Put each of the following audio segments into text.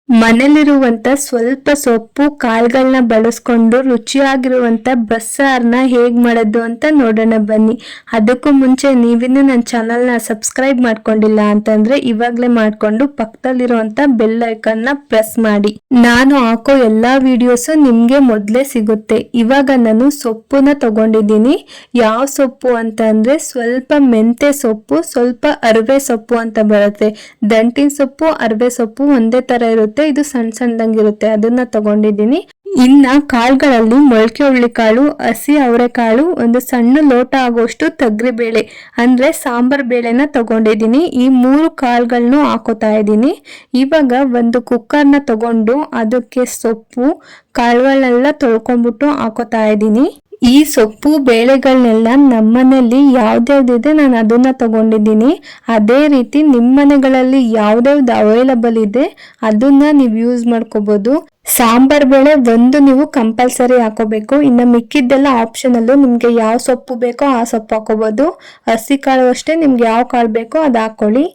ಮನೇಲಿರುವಂತ ಸ್ವಲ್ಪ ಸೊಪ್ಪು ಕಾಳುಗಳನ್ನ ಬಳಸ್ಕೊಂಡು ರುಚಿಯಾಗಿರುವಂತ ಬಸ್ಸಾರ್ನ ಹೇಗ್ ಮಾಡೋದು ಅಂತ ನೋಡೋಣ ಬನ್ನಿ. ಅದಕ್ಕೂ ಮುಂಚೆ ನೀವಿನ್ನು ನನ್ನ ಚಾನಲ್ನ ಸಬ್ಸ್ಕ್ರೈಬ್ ಮಾಡ್ಕೊಂಡಿಲ್ಲ ಅಂತಂದ್ರೆ ಇವಾಗ್ಲೇ ಮಾಡ್ಕೊಂಡು ಪಕ್ಕದಲ್ಲಿರುವಂತ ಬೆಲ್ ಐಕನ್ನ ಪ್ರೆಸ್ ಮಾಡಿ. ನಾನು ಹಾಕೋ ಎಲ್ಲಾ ವಿಡಿಯೋಸ್ ನಿಮ್ಗೆ ಮೊದ್ಲೇ ಸಿಗುತ್ತೆ. ಇವಾಗ ನಾನು ಸೊಪ್ಪುನ ತಗೊಂಡಿದ್ದೀನಿ. ಯಾವ ಸೊಪ್ಪು ಅಂತ ಅಂದ್ರೆ ಸ್ವಲ್ಪ ಮೆಂತೆ ಸೊಪ್ಪು, ಸ್ವಲ್ಪ ಅರವೆ ಸೊಪ್ಪು ಅಂತ ಬರುತ್ತೆ. ದಂಟಿನ ಸೊಪ್ಪು ಅರವೆ ಸೊಪ್ಪು ಒಂದೇ ತರ ಇರುತ್ತೆ. ಇದು ಸಣ್ಣ ಸಣ್ಣದಂಗಿರುತ್ತೆ, ಅದನ್ನ ತಗೊಂಡಿದ್ದೀನಿ. ಇನ್ನ ಕಾಳುಗಳಲ್ಲಿ ಮೊಳಕೆ ಹುರುಳಿಕಾಳು, ಹಸಿ ಅವರೆಕಾಳು, ಒಂದು ಸಣ್ಣ ಲೋಟ ಆಗುವಷ್ಟು ತೊಗರಿಬೇಳೆ ಅಂದ್ರೆ ಸಾಂಬಾರ್ ಬೇಳೆನ ತಗೊಂಡಿದ್ದೀನಿ. ಈ 3 ಕಾಳುಗಳನ್ನು ಹಾಕೋತಾ ಇದ್ದೀನಿ. ಇವಾಗ ಒಂದು ಕುಕ್ಕರ್ನ ತಗೊಂಡು ಅದಕ್ಕೆ ಸೊಪ್ಪು ಕಾಳುಗಳನ್ನೆಲ್ಲ ತೊಳ್ಕೊಂಡ್ಬಿಟ್ಟು ಹಾಕೋತಾ ಇದ್ದೀನಿ. ಈ ಸೊಪ್ಪು ಬೇಳೆಗಳನ್ನೆಲ್ಲ ನಮ್ಮನೇಲಿ ಯಾವ್ದ್ಯಾವ್ದಿದೆ ನಾನು ಅದನ್ನ ತಗೊಂಡಿದ್ದೀನಿ. ಅದೇ ರೀತಿ ನಿಮ್ಮ ಮನೆಗಳಲ್ಲಿ ಯಾವ್ದಾವ್ದು ಅವೈಲಬಲ್ ಇದೆ ಅದನ್ನ ನೀವು ಯೂಸ್ ಮಾಡ್ಕೋಬಹುದು. ಸಾಂಬಾರ್ ಬೇಳೆ ಒಂದು ನೀವು ಕಂಪಲ್ಸರಿ ಹಾಕೋಬೇಕು. ಇನ್ನು ಮಿಕ್ಕಿದ್ದೆಲ್ಲ ಆಪ್ಷನಲ್ಲು, ನಿಮ್ಗೆ ಯಾವ ಸೊಪ್ಪು ಬೇಕೋ ಆ ಸೊಪ್ಪು ಹಾಕೋಬಹುದು. ಹಸಿ ಕಾಳು ಅಷ್ಟೇ, ನಿಮ್ಗೆ ಯಾವ ಕಾಳು ಬೇಕೋ ಅದು ಹಾಕೊಳ್ಳಿ.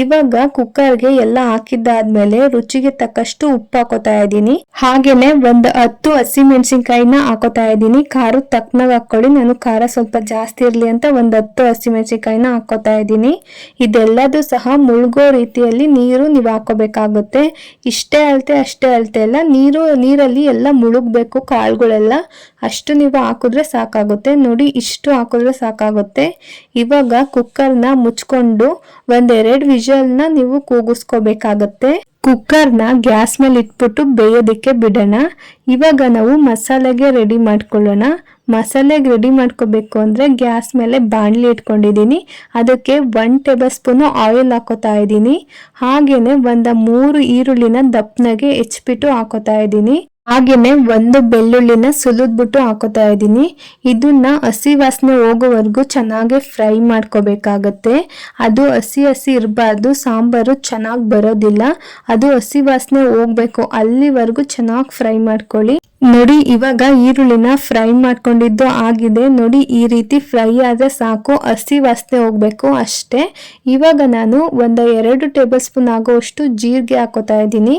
ಇವಾಗ ಕುಕ್ಕರ್ಗೆ ಎಲ್ಲ ಹಾಕಿದ್ದಾದ್ಮೇಲೆ ರುಚಿಗೆ ತಕ್ಕಷ್ಟು ಉಪ್ಪು ಹಾಕೋತಾ ಇದ್ದೀನಿ. ಹಾಗೇನೆ ಒಂದು 10 ಹಸಿ ಮೆಣಸಿನ್ಕಾಯಿನ ಹಾಕೋತಾ ಇದ್ದೀನಿ. ಖಾರದ ತಕ್ಕನಾಗ ಹಾಕೊಳ್ಳಿ. ನಾನು ಖಾರ ಸ್ವಲ್ಪ ಜಾಸ್ತಿ ಇರ್ಲಿ ಅಂತ ಒಂದು 10 ಹಸಿ ಮೆಣಸಿನ್ಕಾಯಿನ ಹಾಕೋತಾ ಇದ್ದೀನಿ. ಇದೆಲ್ಲದೂ ಸಹ ಮುಳುಗೋ ರೀತಿಯಲ್ಲಿ ನೀರು ನೀವು ಹಾಕೋಬೇಕಾಗುತ್ತೆ. ಇಷ್ಟೇ ಅಳತೆ ಅಷ್ಟೇ ಅಳತೆ ಎಲ್ಲ ನೀರಲ್ಲಿ ಎಲ್ಲ ಮುಳುಗ್ಬೇಕು ಕಾಳುಗಳೆಲ್ಲ. ಅಷ್ಟು ನೀವು ಹಾಕಿದ್ರೆ ಸಾಕಾಗುತ್ತೆ. ನೋಡಿ, ಇಷ್ಟು ಹಾಕಿದ್ರೆ ಸಾಕಾಗುತ್ತೆ. ಇವಾಗ ಕುಕ್ಕರ್ನ ಮುಚ್ಕೊಂಡು 1-2 ವಿಷಲ್ನ ನೀವು ಕೂಗಿಸ್ಕೋಬೇಕಾಗತ್ತೆ. ಕುಕ್ಕರ್ನ ಗ್ಯಾಸ್ ಮೇಲೆ ಇಟ್ಬಿಟ್ಟು ಬೇಯೋದಕ್ಕೆ ಬಿಡೋಣ. ಇವಾಗ ನಾವು ಮಸಾಲೆಗೆ ರೆಡಿ ಮಾಡ್ಕೊಳ್ಳೋಣ. ಮಸಾಲೆಗೆ ರೆಡಿ ಮಾಡ್ಕೋಬೇಕು ಅಂದ್ರೆ ಗ್ಯಾಸ್ ಮೇಲೆ ಬಾಣಲಿ ಇಟ್ಕೊಂಡಿದ್ದೀನಿ. ಅದಕ್ಕೆ 1 ಟೇಬಲ್ ಸ್ಪೂನ್ ಆಯಿಲ್ ಹಾಕೋತಾ ಇದ್ದೀನಿ. ಹಾಗೇನೆ 3 ಈರುಳ್ಳಿನ ದಪ್ಪನಾಗೆ ಹೆಚ್ಚಿಬಿಟ್ಟು ಹಾಕೋತಾ ಇದ್ದೀನಿ. ಹಾಗೇನೆ 1 ಬೆಳ್ಳುಳ್ಳಿನ ಸುಲಿದ್ಬಿಟ್ಟು ಹಾಕೋತಾ ಇದ್ದೀನಿ. ಇದನ್ನ ಹಸಿ ವಾಸನೆ ಹೋಗೋವರೆಗೂ ಚೆನ್ನಾಗಿ ಫ್ರೈ ಮಾಡ್ಕೋಬೇಕಾಗತ್ತೆ. ಅದು ಹಸಿ ಇರಬಾರ್ದು, ಸಾಂಬಾರು ಚೆನ್ನಾಗಿ ಬರೋದಿಲ್ಲ. ಅದು ಹಸಿ ವಾಸನೆ ಹೋಗ್ಬೇಕು, ಅಲ್ಲಿವರೆಗೂ ಚೆನ್ನಾಗಿ ಫ್ರೈ ಮಾಡ್ಕೊಳ್ಳಿ. ನೋಡಿ, ಇವಾಗ ಈರುಳ್ಳಿನ ಫ್ರೈ ಮಾಡ್ಕೊಂಡಿದ್ದು ಆಗಿದೆ. ನೋಡಿ, ಈ ರೀತಿ ಫ್ರೈ ಆದ್ರೆ ಸಾಕು, ಹಸಿ ವಾಸನೆ ಹೋಗ್ಬೇಕು ಅಷ್ಟೇ. ಇವಾಗ ನಾನು 2 ಟೇಬಲ್ ಸ್ಪೂನ್ ಆಗುವಷ್ಟು ಜೀರಿಗೆ ಹಾಕೋತಾ ಇದ್ದೀನಿ.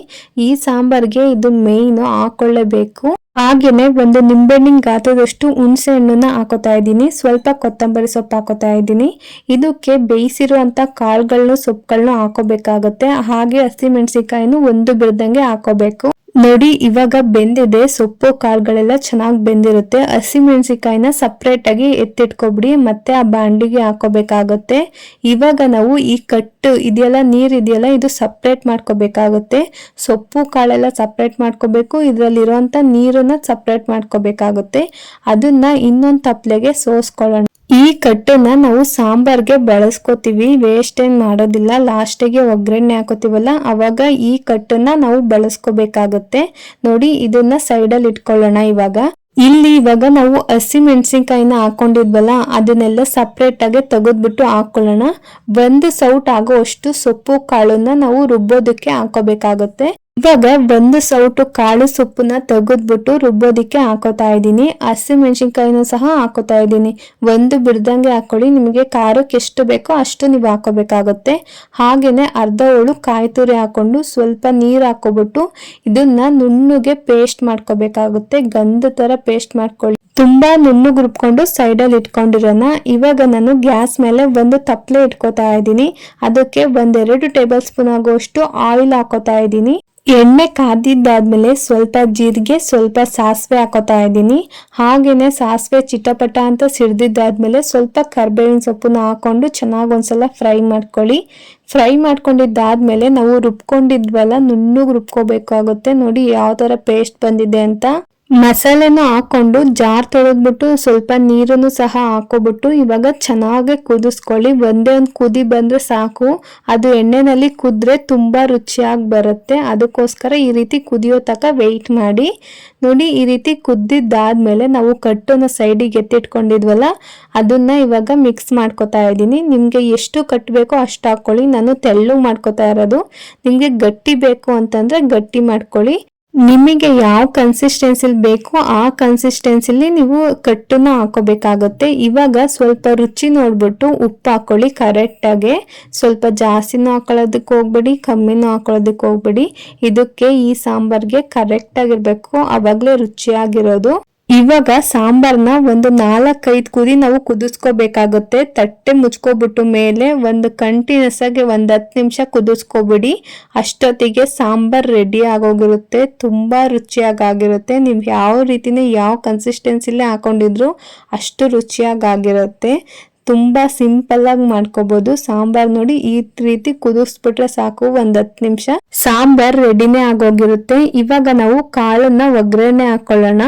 ಈ ಸಾಂಬಾರ್ಗೆ ಇದು ಮೇಯ್ನು, ಹಾಕೊಳ್ಳೇಬೇಕು. ಹಾಗೇನೆ 1 ನಿಂಬೆಹಣ್ಣಿನ ಗಾತ್ರದಷ್ಟು ಹುಣಸೆ ಹಣ್ಣನ್ನ ಹಾಕೋತಾ ಇದ್ದೀನಿ. ಸ್ವಲ್ಪ ಕೊತ್ತಂಬರಿ ಸೊಪ್ಪು ಹಾಕೋತಾ ಇದ್ದೀನಿ. ಇದಕ್ಕೆ ಬೇಯಿಸಿರುವಂತ ಕಾಳುಗಳನ್ನು ಸೊಪ್ಪುಗಳನ್ನ ಹಾಕೋಬೇಕಾಗತ್ತೆ. ಹಾಗೆ ಹಸಿ ಮೆಣಸಿನಕಾಯಿನೂ ಒಂದು ಬಿಡ್ದಂಗೆ ಹಾಕೋಬೇಕು. ನೋಡಿ, ಇವಾಗ ಬೆಂದಿದೆ. ಸೊಪ್ಪು ಕಾಳುಗಳೆಲ್ಲ ಚೆನ್ನಾಗಿ ಬೆಂದಿರುತ್ತೆ. ಹಸಿ ಮೆಣಸಿನಕಾಯಿನ ಸಪ್ರೇಟ್ ಆಗಿ ಎತ್ತಿಟ್ಕೊಬಿಡಿ, ಮತ್ತೆ ಆ ಬಾಂಡಿಗೆ ಹಾಕೋಬೇಕಾಗತ್ತೆ. ಇವಾಗ ನಾವು ಈ ಕಟ್ಟು ಇದೆಯಲ್ಲ, ನೀರ್ ಇದೆಯಲ್ಲ, ಇದು ಸಪ್ರೇಟ್ ಮಾಡ್ಕೋಬೇಕಾಗುತ್ತೆ. ಸೊಪ್ಪು ಕಾಳೆಲ್ಲ ಸಪ್ರೇಟ್ ಮಾಡ್ಕೋಬೇಕು. ಇದರಲ್ಲಿರುವಂತ ನೀರನ್ನ ಸಪ್ರೇಟ್ ಮಾಡ್ಕೋಬೇಕಾಗುತ್ತೆ. ಅದನ್ನ ಇನ್ನೊಂದು ತಪ್ಪಲೆಗೆ ಸೋಸ್ಕೊಳ್ಳೋಣ. ಈ ಕಟ್ಟನ್ನ ನಾವು ಸಾಂಬಾರ್ಗೆ ಬಳಸ್ಕೋತೀವಿ, ವೇಸ್ಟ್ ಏನ್ ಮಾಡೋದಿಲ್ಲ. ಲಾಸ್ಟಿಗೆ ಒಗ್ಗರಣೆ ಹಾಕೋತೀವಲ್ಲ, ಅವಾಗ ಈ ಕಟ್ಟನ್ನ ನಾವು ಬಳಸ್ಕೋಬೇಕಾಗುತ್ತೆ. ನೋಡಿ, ಇದನ್ನ ಸೈಡಲ್ಲಿ ಇಟ್ಕೊಳ್ಳೋಣ. ಇವಾಗ ನಾವು ಹಸಿ ಮೆಣಸಿನಕಾಯಿನ ಹಾಕೊಂಡಿದ್ವಲ್ಲ, ಅದನ್ನೆಲ್ಲ ಸಪ್ರೇಟ್ ಆಗಿ ತೆಗೆದ್ಬಿಟ್ಟು ಹಾಕೊಳ್ಳೋಣ. 1 ಸೌಟ್ ಆಗೋಷ್ಟು ಸೊಪ್ಪು ಕಾಳನ್ನ ನಾವು ರುಬ್ಬೋದಕ್ಕೆ ಹಾಕೋಬೇಕಾಗುತ್ತೆ. ಇವಾಗ 1 ಸೌಟು ಕಾಳು ಸೊಪ್ಪನ್ನ ತೆಗೆದ್ಬಿಟ್ಟು ರುಬ್ಬೋದಿಕ್ಕೆ ಹಾಕೋತಾ ಇದ್ದೀನಿ. ಹಸಿ ಮೆಣಸಿನಕಾಯಿನೂ ಸಹ ಹಾಕೋತಾ ಇದ್ದೀನಿ. ಒಂದು ಬಿಡ್ದಂಗೆ ಹಾಕೊಳ್ಳಿ. ನಿಮಗೆ ಖಾರಕ್ಕೆ ಎಷ್ಟು ಬೇಕೋ ಅಷ್ಟು ನೀವು ಹಾಕೋಬೇಕಾಗುತ್ತೆ. ಹಾಗೇನೆ ಅರ್ಧ ಹೋಳು ಕಾಯಿ ತುರಿ ಹಾಕೊಂಡು ಸ್ವಲ್ಪ ನೀರು ಹಾಕೋಬಿಟ್ಟು ಇದನ್ನ ನುಣ್ಣಗೆ ಪೇಸ್ಟ್ ಮಾಡ್ಕೋಬೇಕಾಗುತ್ತೆ. ಗಂಧ ತರ ಪೇಸ್ಟ್ ಮಾಡ್ಕೊಳ್ಳಿ. ತುಂಬಾ ನುಣ್ಣಗೆ ರುಬ್ಕೊಂಡು ಸೈಡಲ್ಲಿ ಇಟ್ಕೊಂಡಿರೋಣ. ಇವಾಗ ನಾನು ಗ್ಯಾಸ್ ಮೇಲೆ 1 ತಪ್ಪಲೆ ಇಟ್ಕೋತಾ ಇದ್ದೀನಿ. ಅದಕ್ಕೆ 1-2 ಟೇಬಲ್ ಸ್ಪೂನ್ ಆಗುವಷ್ಟು ಆಯಿಲ್ ಹಾಕೋತಾ ಇದ್ದೀನಿ. ಎಣ್ಣೆ ಕಾದಿದ್ದಾದ್ಮೇಲೆ ಸ್ವಲ್ಪ ಜೀರಿಗೆ, ಸ್ವಲ್ಪ ಸಾಸಿವೆ ಹಾಕೋತಾ ಇದ್ದೀನಿ. ಹಾಗೇನೆ ಸಾಸಿವೆ ಚಿಟಪಟ ಅಂತ ಸಿಡ್ದಿದ್ದಾದ್ಮೇಲೆ ಸ್ವಲ್ಪ ಕರ್ಬೇವಿನ ಸೊಪ್ಪನ್ನ ಹಾಕೊಂಡು ಚೆನ್ನಾಗಿ ಒಂದ್ಸಲ ಫ್ರೈ ಮಾಡ್ಕೊಳ್ಳಿ. ಫ್ರೈ ಮಾಡ್ಕೊಂಡಿದ್ದಾದ್ಮೇಲೆ ನಾವು ರುಬ್ಕೊಂಡಿದ್ವಲ್ಲ, ನುಣ್ಣಗೆ ರುಬ್ಕೋಬೇಕಾಗುತ್ತೆ. ನೋಡಿ ಯಾವ ತರ ಪೇಸ್ಟ್ ಬಂದಿದೆ ಅಂತ. ಮಸಾಲೆನೂ ಹಾಕೊಂಡು ಜಾರ್ ತೊಳೆದ್ಬಿಟ್ಟು ಸ್ವಲ್ಪ ನೀರನ್ನು ಸಹ ಹಾಕೋಬಿಟ್ಟು ಇವಾಗ ಚೆನ್ನಾಗಿ ಕುದಿಸ್ಕೊಳ್ಳಿ. ಒಂದೇ ಒಂದು ಕುದಿ ಬಂದ್ರೆ ಸಾಕು. ಅದು ಎಣ್ಣೆನಲ್ಲಿ ಕುದ್ರೆ ತುಂಬಾ ರುಚಿಯಾಗಿ ಬರುತ್ತೆ. ಅದಕ್ಕೋಸ್ಕರ ಈ ರೀತಿ ಕುದಿಯೋ ತನಕ ವೆಯ್ಟ್ ಮಾಡಿ. ನೋಡಿ, ಈ ರೀತಿ ಕುದ್ದಿದ್ದಾದ್ಮೇಲೆ ನಾವು ಕಟ್ಟನ್ನ ಸೈಡಿಗೆ ಎತ್ತಿಟ್ಕೊಂಡಿದ್ವಲ್ಲ, ಅದನ್ನ ಇವಾಗ ಮಿಕ್ಸ್ ಮಾಡ್ಕೊತಾ ಇದ್ದೀನಿ. ನಿಮ್ಗೆ ಎಷ್ಟು ಕಟ್ಟಬೇಕೋ ಅಷ್ಟು ಹಾಕೊಳ್ಳಿ. ನಾನು ತೆಳ್ಳಗೆ ಮಾಡ್ಕೊತಾ ಇರೋದು. ನಿಮ್ಗೆ ಗಟ್ಟಿ ಬೇಕು ಅಂತಂದ್ರೆ ಗಟ್ಟಿ ಮಾಡ್ಕೊಳ್ಳಿ. ನಿಮಗೆ ಯಾವ ಕನ್ಸಿಸ್ಟೆನ್ಸಿಲಿ ಬೇಕು ಆ ಕನ್ಸಿಸ್ಟೆನ್ಸಿಲಿ ನೀವು ಕಟ್ಟನ್ನ ಹಾಕೋಬೇಕಾಗುತ್ತೆ. ಇವಾಗ ಸ್ವಲ್ಪ ರುಚಿ ನೋಡ್ಬಿಟ್ಟು ಉಪ್ಪು ಹಾಕೊಳ್ಳಿ ಕರೆಕ್ಟಾಗಿ. ಸ್ವಲ್ಪ ಜಾಸ್ತಿನೂ ಹಾಕೊಳ್ಳೋದಕ್ಕೆ ಹೋಗ್ಬೇಡಿ, ಕಮ್ಮಿನೂ ಹಾಕೊಳ್ಳೋದಕ್ಕೆ ಹೋಗ್ಬೇಡಿ. ಇದಕ್ಕೆ ಈ ಸಾಂಬಾರ್ಗೆ ಕರೆಕ್ಟಾಗಿರ್ಬೇಕು, ಅವಾಗಲೇ ರುಚಿಯಾಗಿರೋದು. ಇವಾಗ ಸಾಂಬಾರ್ನ ಒಂದು 4-5 ಕುದಿ ನಾವು ಕುದಿಸ್ಕೋಬೇಕಾಗುತ್ತೆ. ತಟ್ಟೆ ಮುಚ್ಕೋಬಿಟ್ಟು ಮೇಲೆ ಒಂದು ಕಂಟಿನ್ಯೂಸ್ ಆಗಿ ಒಂದು 10 ನಿಮಿಷ ಕುದಿಸ್ಕೊಬಿಡಿ. ಅಷ್ಟೊತ್ತಿಗೆ ಸಾಂಬಾರ್ ರೆಡಿ ಆಗೋಗಿರುತ್ತೆ, ತುಂಬಾ ರುಚಿಯಾಗಿರುತ್ತೆ. ನೀವು ಯಾವ ರೀತಿನೇ ಯಾವ ಕನ್ಸಿಸ್ಟೆನ್ಸಿಲೇ ಹಾಕೊಂಡಿದ್ರು ಅಷ್ಟು ರುಚಿಯಾಗಿರುತ್ತೆ. ತುಂಬಾ ಸಿಂಪಲ್ ಆಗಿ ಮಾಡ್ಕೋಬಹುದು ಸಾಂಬಾರ್. ನೋಡಿ ಈ ರೀತಿ ಕುದಿಸ್ಬಿಟ್ರೆ ಸಾಕು, ಒಂದ್ 10 ನಿಮಿಷ ಸಾಂಬಾರ್ ರೆಡಿನೇ ಆಗೋಗಿರುತ್ತೆ. ಇವಾಗ ನಾವು ಕಾಳನ್ನ ಒಗ್ಗರಣೆ ಹಾಕೊಳ್ಳೋಣ.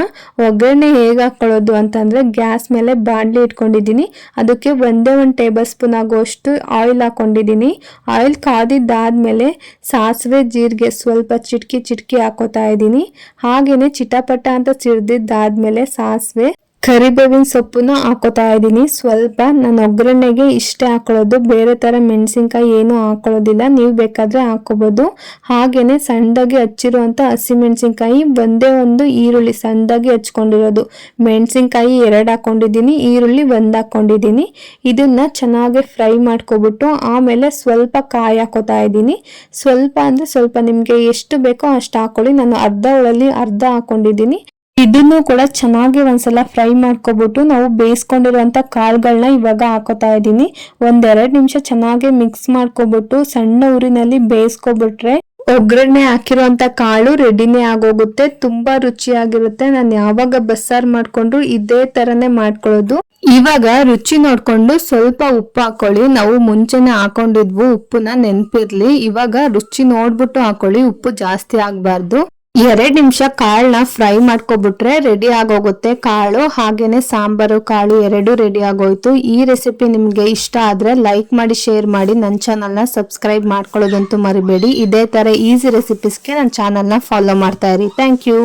ಒಗ್ಗರಣೆ ಹೇಗೆ ಹಾಕೊಳ್ಳೋದು ಅಂತಂದ್ರೆ, ಗ್ಯಾಸ್ ಮೇಲೆ ಬಾಣಲಿ ಇಟ್ಕೊಂಡಿದ್ದೀನಿ. ಅದಕ್ಕೆ ಒಂದೇ 1 ಟೇಬಲ್ ಸ್ಪೂನ್ ಆಗುವಷ್ಟು ಆಯಿಲ್ ಹಾಕೊಂಡಿದ್ದೀನಿ. ಆಯಿಲ್ ಕಾದಿದ್ದಾದ್ಮೇಲೆ ಸಾಸಿವೆ ಜೀರಿಗೆ ಸ್ವಲ್ಪ ಚಿಟಕಿ ಹಾಕೋತಾ ಇದ್ದೀನಿ. ಹಾಗೇನೆ ಚಿಟಪಟ ಅಂತ ಸಿಡ್ದಿದ್ದಾದ್ಮೇಲೆ ಸಾಸಿವೆ ಕರಿಬೇವಿನ ಸೊಪ್ಪನ್ನ ಹಾಕೋತಾ ಇದ್ದೀನಿ. ಸ್ವಲ್ಪ ನಾನು ಒಗ್ಗರಣೆಗೆ ಇಷ್ಟೇ ಹಾಕೊಳ್ಳೋದು, ಬೇರೆ ತರ ಮೆಣಸಿನ್ಕಾಯಿ ಏನು ಹಾಕೊಳ್ಳೋದಿಲ್ಲ. ನೀವು ಬೇಕಾದ್ರೆ ಹಾಕೋಬಹುದು. ಹಾಗೇನೆ ಸಣ್ಣದಾಗಿ ಹಚ್ಚಿರುವಂತ ಹಸಿಮೆಣಸಿನ್ಕಾಯಿ, ಒಂದೇ ಒಂದು ಈರುಳ್ಳಿ ಸಣ್ಣದಾಗಿ ಹಚ್ಕೊಂಡಿರೋದು, ಮೆಣಸಿನ್ಕಾಯಿ 2 ಹಾಕೊಂಡಿದ್ದೀನಿ, ಈರುಳ್ಳಿ 1 ಹಾಕೊಂಡಿದ್ದೀನಿ. ಇದನ್ನ ಚೆನ್ನಾಗಿ ಫ್ರೈ ಮಾಡ್ಕೊಬಿಟ್ಟು ಆಮೇಲೆ ಸ್ವಲ್ಪ ಕಾಯಿ ಹಾಕೋತಾ ಇದ್ದೀನಿ. ಸ್ವಲ್ಪ ಅಂದ್ರೆ ಸ್ವಲ್ಪ, ನಿಮ್ಗೆ ಎಷ್ಟು ಬೇಕೋ ಅಷ್ಟು ಹಾಕೊಳ್ಳಿ. ನಾನು ಅರ್ಧ ಒಳಲಿ ಅರ್ಧ ಹಾಕೊಂಡಿದ್ದೀನಿ. ಇದನ್ನು ಕೂಡ ಚೆನ್ನಾಗಿ ಒಂದ್ಸಲ ಫ್ರೈ ಮಾಡ್ಕೊಬಿಟ್ಟು ನಾವು ಬೇಯಿಸ್ಕೊಂಡಿರುವಂತ ಕಾಳುಗಳನ್ನ ಇವಾಗ ಹಾಕೋತಾ ಇದ್ದೀನಿ. 1-2 ನಿಮಿಷ ಚೆನ್ನಾಗಿ ಮಿಕ್ಸ್ ಮಾಡ್ಕೊಬಿಟ್ಟು ಸಣ್ಣ ಊರಿನಲ್ಲಿ ಬೇಯಿಸ್ಕೊಬಿಟ್ರೆ ಒಗ್ಗರಣೆ ಹಾಕಿರುವಂತ ಕಾಳು ರೆಡಿನೇ ಆಗೋಗುತ್ತೆ. ತುಂಬಾ ರುಚಿಯಾಗಿರುತ್ತೆ. ನಾನು ಯಾವಾಗ ಬಸ್ಸಾರ್ ಮಾಡ್ಕೊಂಡ್ರು ಇದೇ ತರನೇ ಮಾಡ್ಕೊಳ್ಳೋದು. ಇವಾಗ ರುಚಿ ನೋಡ್ಕೊಂಡು ಸ್ವಲ್ಪ ಉಪ್ಪು ಹಾಕೊಳ್ಳಿ. ನಾವು ಮುಂಚೆನೆ ಹಾಕೊಂಡಿದ್ವು, ಉಪ್ಪುನ ನೆನ್ಪಿರ್ಲಿ. ಇವಾಗ ರುಚಿ ನೋಡ್ಬಿಟ್ಟು ಹಾಕೊಳ್ಳಿ, ಉಪ್ಪು ಜಾಸ್ತಿ ಆಗ್ಬಾರ್ದು. 2 ನಿಮಿಷ ಕಾಳನ್ನ ಫ್ರೈ ಮಾಡ್ಕೊಬಿಟ್ರೆ ರೆಡಿ ಆಗೋಗುತ್ತೆ ಕಾಳು. ಹಾಗೇನೆ ಸಾಂಬಾರು ಕಾಳು 2 ರೆಡಿ ಆಗೋಯ್ತು. ಈ ರೆಸಿಪಿ ನಿಮ್ಗೆ ಇಷ್ಟ ಆದ್ರೆ ಲೈಕ್ ಮಾಡಿ, ಶೇರ್ ಮಾಡಿ. ನನ್ನ ಚಾನಲ್ನ ಸಬ್ಸ್ಕ್ರೈಬ್ ಮಾಡ್ಕೊಳ್ಳೋದಂತೂ ಮರಿಬೇಡಿ. ಇದೇ ತರ ಈಸಿ ರೆಸಿಪೀಸ್ಗೆ ನನ್ನ ಚಾನಲ್ನ ಫಾಲೋ ಮಾಡ್ತಾ ಇರಿ. Thank you.